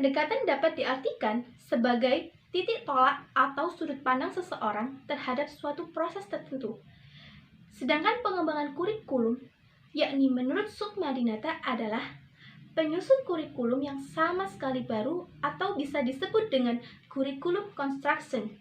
Pendekatan dapat diartikan sebagai titik tolak atau sudut pandang seseorang terhadap suatu proses tertentu. Sedangkan pengembangan kurikulum, yakni menurut Sukma Dinata adalah penyusun kurikulum yang sama sekali baru atau bisa disebut dengan kurikulum construction.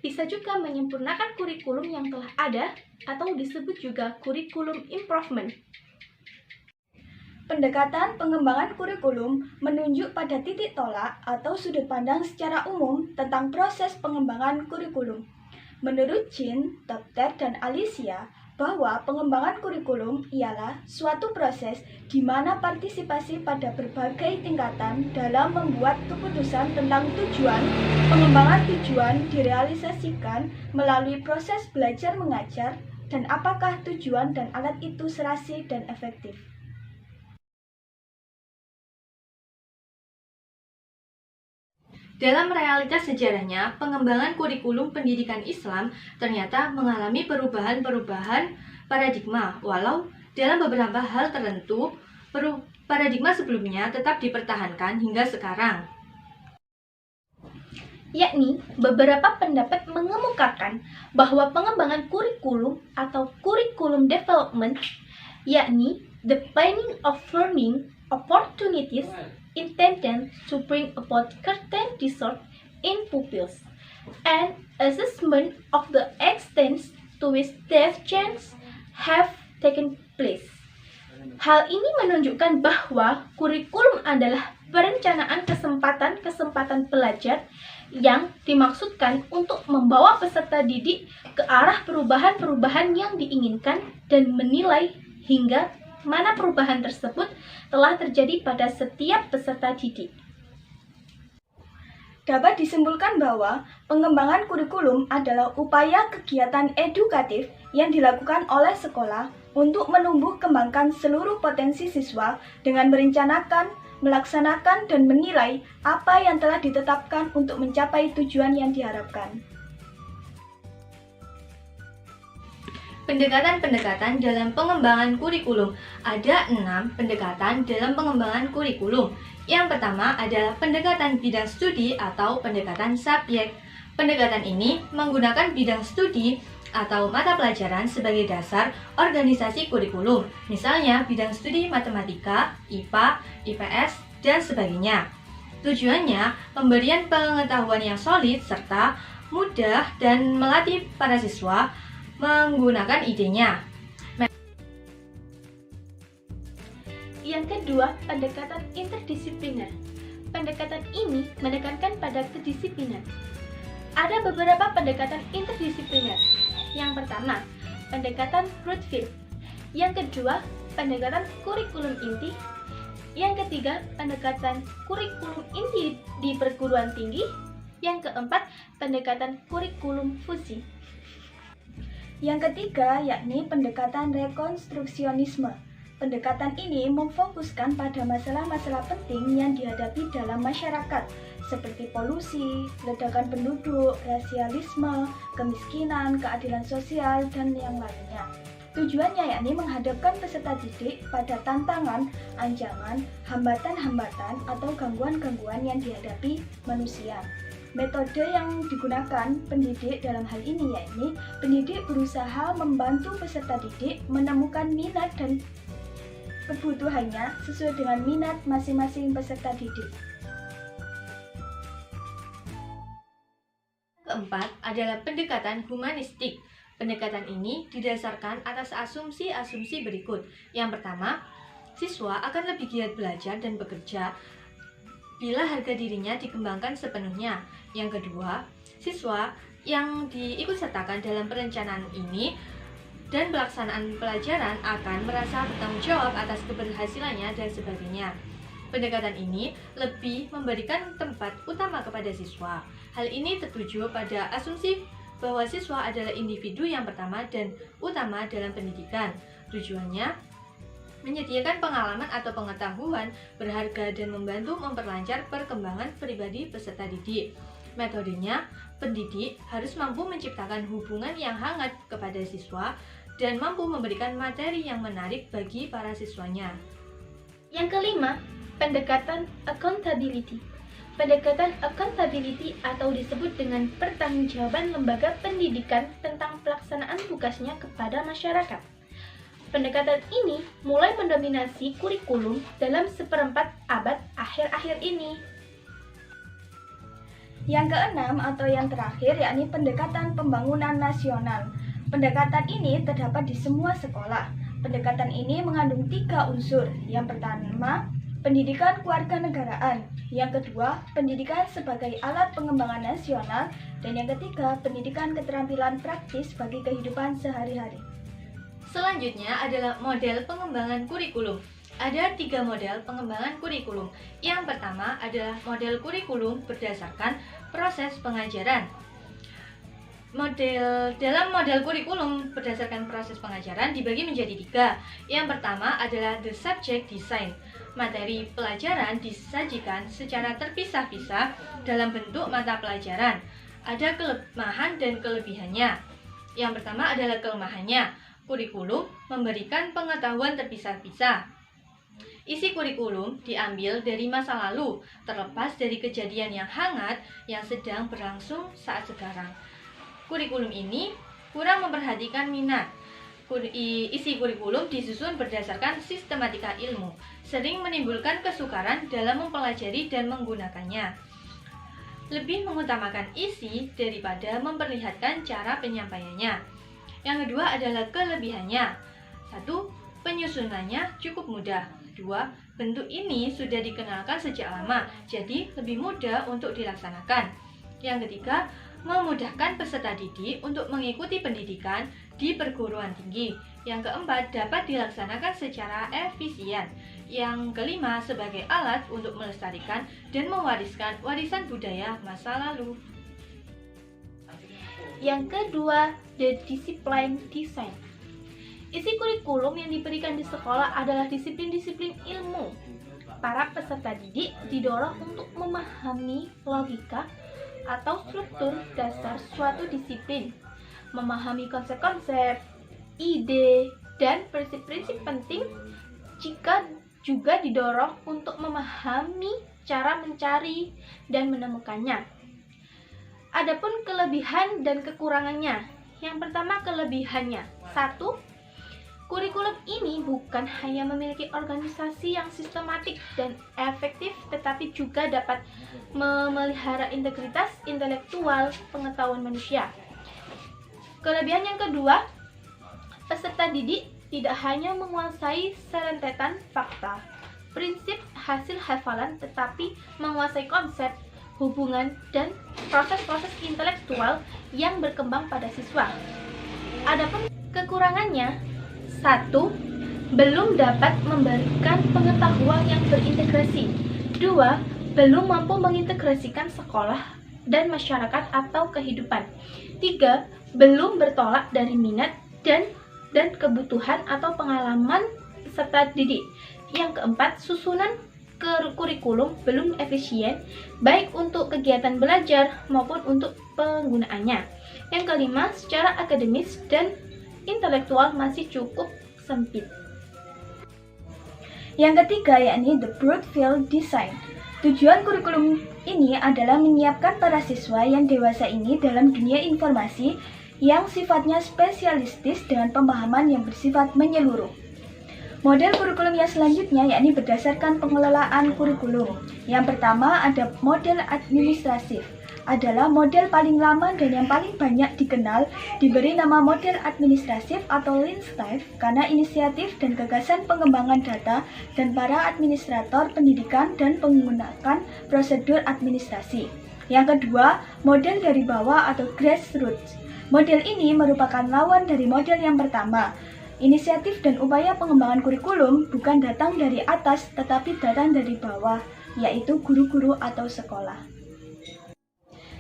Bisa juga menyempurnakan kurikulum yang telah ada atau disebut juga kurikulum improvement. Pendekatan pengembangan kurikulum menunjuk pada titik tolak atau sudut pandang secara umum tentang proses pengembangan kurikulum. Menurut Jean, Dr. dan Alicia, bahwa pengembangan kurikulum ialah suatu proses di mana partisipasi pada berbagai tingkatan dalam membuat keputusan tentang tujuan. Pengembangan tujuan direalisasikan melalui proses belajar mengajar dan apakah tujuan dan alat itu serasi dan efektif. Dalam realitas sejarahnya, pengembangan kurikulum pendidikan Islam ternyata mengalami perubahan-perubahan paradigma, walau dalam beberapa hal tertentu, paradigma sebelumnya tetap dipertahankan hingga sekarang. Yakni, beberapa pendapat mengemukakan bahwa pengembangan kurikulum atau curriculum development, yakni the planning of learning opportunities intended to bring about certain results in pupils, and assessment of the extent to which these changes have taken place. Hal ini menunjukkan bahwa kurikulum adalah perencanaan kesempatan pelajar yang dimaksudkan untuk membawa peserta didik ke arah perubahan-perubahan yang diinginkan dan menilai hingga mana perubahan tersebut telah terjadi pada setiap peserta didik. Dapat disimpulkan bahwa pengembangan kurikulum adalah upaya kegiatan edukatif yang dilakukan oleh sekolah untuk menumbuh kembangkan seluruh potensi siswa dengan merencanakan, melaksanakan, dan menilai apa yang telah ditetapkan untuk mencapai tujuan yang diharapkan. Pendekatan-pendekatan dalam pengembangan kurikulum. Ada 6 pendekatan dalam pengembangan kurikulum. Yang pertama adalah pendekatan bidang studi atau pendekatan subjek. Pendekatan ini menggunakan bidang studi atau mata pelajaran sebagai dasar organisasi kurikulum. Misalnya bidang studi matematika, IPA, IPS, dan sebagainya. Tujuannya pemberian pengetahuan yang solid serta mudah dan melatih para siswa menggunakan idenya. Yang kedua, pendekatan interdisipliner. Pendekatan ini menekankan pada kedisiplinan. Ada beberapa pendekatan interdisipliner. Yang pertama, pendekatan Broadfield. Yang kedua, pendekatan kurikulum inti. Yang ketiga, pendekatan kurikulum inti di perguruan tinggi. Yang keempat, pendekatan kurikulum fusi. Yang ketiga, yakni pendekatan rekonstruksionisme. Pendekatan ini memfokuskan pada masalah-masalah penting yang dihadapi dalam masyarakat, seperti polusi, ledakan penduduk, rasialisme, kemiskinan, keadilan sosial, dan yang lainnya. Tujuannya yakni menghadapkan peserta didik pada tantangan, ancaman, hambatan-hambatan, atau gangguan-gangguan yang dihadapi manusia. Metode yang digunakan pendidik dalam hal ini yakni pendidik berusaha membantu peserta didik menemukan minat dan kebutuhannya sesuai dengan minat masing-masing peserta didik. Keempat adalah pendekatan humanistik. Pendekatan ini didasarkan atas asumsi-asumsi berikut. Yang pertama, siswa akan lebih giat belajar dan bekerja bila harga dirinya dikembangkan sepenuhnya. Yang kedua, siswa yang diikutsertakan dalam perencanaan ini dan pelaksanaan pelajaran akan merasa bertanggung jawab atas keberhasilannya dan sebagainya. Pendekatan ini lebih memberikan tempat utama kepada siswa. Hal ini tertuju pada asumsi bahwa siswa adalah individu yang pertama dan utama dalam pendidikan. Tujuannya menyediakan pengalaman atau pengetahuan berharga dan membantu memperlancar perkembangan pribadi peserta didik. Metodenya, pendidik harus mampu menciptakan hubungan yang hangat kepada siswa dan mampu memberikan materi yang menarik bagi para siswanya. Yang kelima, pendekatan accountability. pendekatan accountability atau disebut dengan pertanggungjawaban lembaga pendidikan tentang pelaksanaan tugasnya kepada masyarakat. Pendekatan ini mulai mendominasi kurikulum dalam seperempat abad akhir-akhir ini. Yang keenam atau yang terakhir yakni pendekatan pembangunan nasional. Pendekatan ini terdapat di semua sekolah. Pendekatan ini mengandung 3 unsur. Yang pertama, pendidikan kewarganegaraan. Yang kedua, pendidikan sebagai alat pengembangan nasional. Dan yang ketiga, pendidikan keterampilan praktis bagi kehidupan sehari-hari. Selanjutnya adalah model pengembangan kurikulum. Ada 3 model pengembangan kurikulum. Yang pertama adalah model kurikulum berdasarkan proses pengajaran. Dalam model kurikulum berdasarkan proses pengajaran dibagi menjadi 3. Yang pertama adalah the subject design. Materi pelajaran disajikan secara terpisah-pisah dalam bentuk mata pelajaran. Ada kelemahan dan kelebihannya. Yang pertama adalah kelemahannya. Kurikulum memberikan pengetahuan terpisah-pisah. Isi kurikulum diambil dari masa lalu, terlepas dari kejadian yang hangat yang sedang berlangsung saat sekarang. Kurikulum ini kurang memperhatikan minat. Isi kurikulum disusun berdasarkan sistematika ilmu, sering menimbulkan kesukaran dalam mempelajari dan menggunakannya. Lebih mengutamakan isi daripada memperlihatkan cara penyampaiannya. Yang kedua adalah kelebihannya. 1. Penyusunannya cukup mudah. 2. Bentuk ini sudah dikenalkan sejak lama, jadi lebih mudah untuk dilaksanakan. Yang ketiga, memudahkan peserta didik untuk mengikuti pendidikan di perguruan tinggi. Yang keempat, dapat dilaksanakan secara efisien. Yang kelima, sebagai alat untuk melestarikan dan mewariskan warisan budaya masa lalu. Yang kedua, the discipline design. Isi kurikulum yang diberikan di sekolah adalah disiplin-disiplin ilmu. Para peserta didik didorong untuk memahami logika atau struktur dasar suatu disiplin, memahami konsep-konsep, ide, dan prinsip-prinsip penting, jika juga didorong untuk memahami cara mencari dan menemukannya. Adapun kelebihan dan kekurangannya. Yang pertama, kelebihannya. 1. Kurikulum ini bukan hanya memiliki organisasi yang sistematik dan efektif, tetapi juga dapat memelihara integritas intelektual pengetahuan manusia. Kelebihan yang kedua, peserta didik tidak hanya menguasai serentetan fakta, prinsip hasil hafalan, tetapi menguasai konsep, hubungan, dan proses-proses intelektual yang berkembang pada siswa. Adapun kekurangannya, 1. Belum dapat memberikan pengetahuan yang berintegrasi. 2. Belum mampu mengintegrasikan sekolah dan masyarakat atau kehidupan. 3. Belum bertolak dari minat dan kebutuhan atau pengalaman peserta didik. Yang keempat, susunan kurikulum belum efisien, baik untuk kegiatan belajar maupun untuk penggunaannya. Yang kelima, secara akademis dan intelektual masih cukup sempit. Yang ketiga yakni the broad field design. Tujuan kurikulum ini adalah menyiapkan para siswa yang dewasa ini dalam dunia informasi yang sifatnya spesialistis dengan pemahaman yang bersifat menyeluruh. Model kurikulum yang selanjutnya yakni berdasarkan pengelolaan kurikulum. Yang pertama ada model administratif. Adalah model paling lama dan yang paling banyak dikenal, diberi nama model administratif atau Linstyle karena inisiatif dan gagasan pengembangan data dan para administrator pendidikan dan menggunakan prosedur administrasi. Yang kedua, model dari bawah atau grassroots. Model ini merupakan lawan dari model yang pertama. Inisiatif dan upaya pengembangan kurikulum bukan datang dari atas tetapi datang dari bawah, yaitu guru-guru atau sekolah.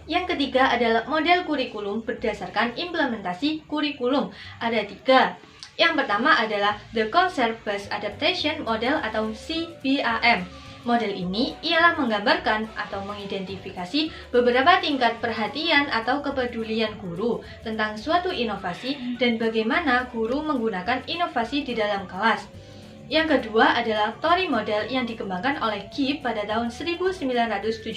Yang ketiga adalah model kurikulum berdasarkan implementasi kurikulum. Ada 3. Yang pertama adalah the Concept Based Adaptation Model atau CBAM. Model ini ialah menggambarkan atau mengidentifikasi beberapa tingkat perhatian atau kepedulian guru tentang suatu inovasi dan bagaimana guru menggunakan inovasi di dalam kelas. Yang kedua adalah Tori Model yang dikembangkan oleh Gibb pada tahun 1978.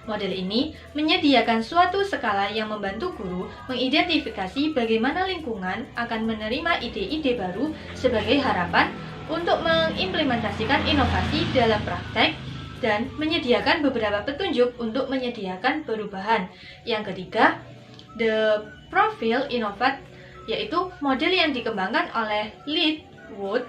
Model ini menyediakan suatu skala yang membantu guru mengidentifikasi bagaimana lingkungan akan menerima ide-ide baru sebagai harapan untuk mengimplementasikan inovasi dalam praktek dan menyediakan beberapa petunjuk untuk menyediakan perubahan. Yang ketiga, The Profile Innovate, yaitu model yang dikembangkan oleh Leadwood.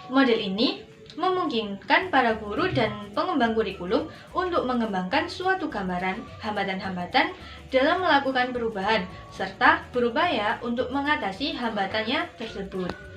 Model ini memungkinkan para guru dan pengembang kurikulum untuk mengembangkan suatu gambaran hambatan-hambatan dalam melakukan perubahan, serta berupaya untuk mengatasi hambatannya tersebut.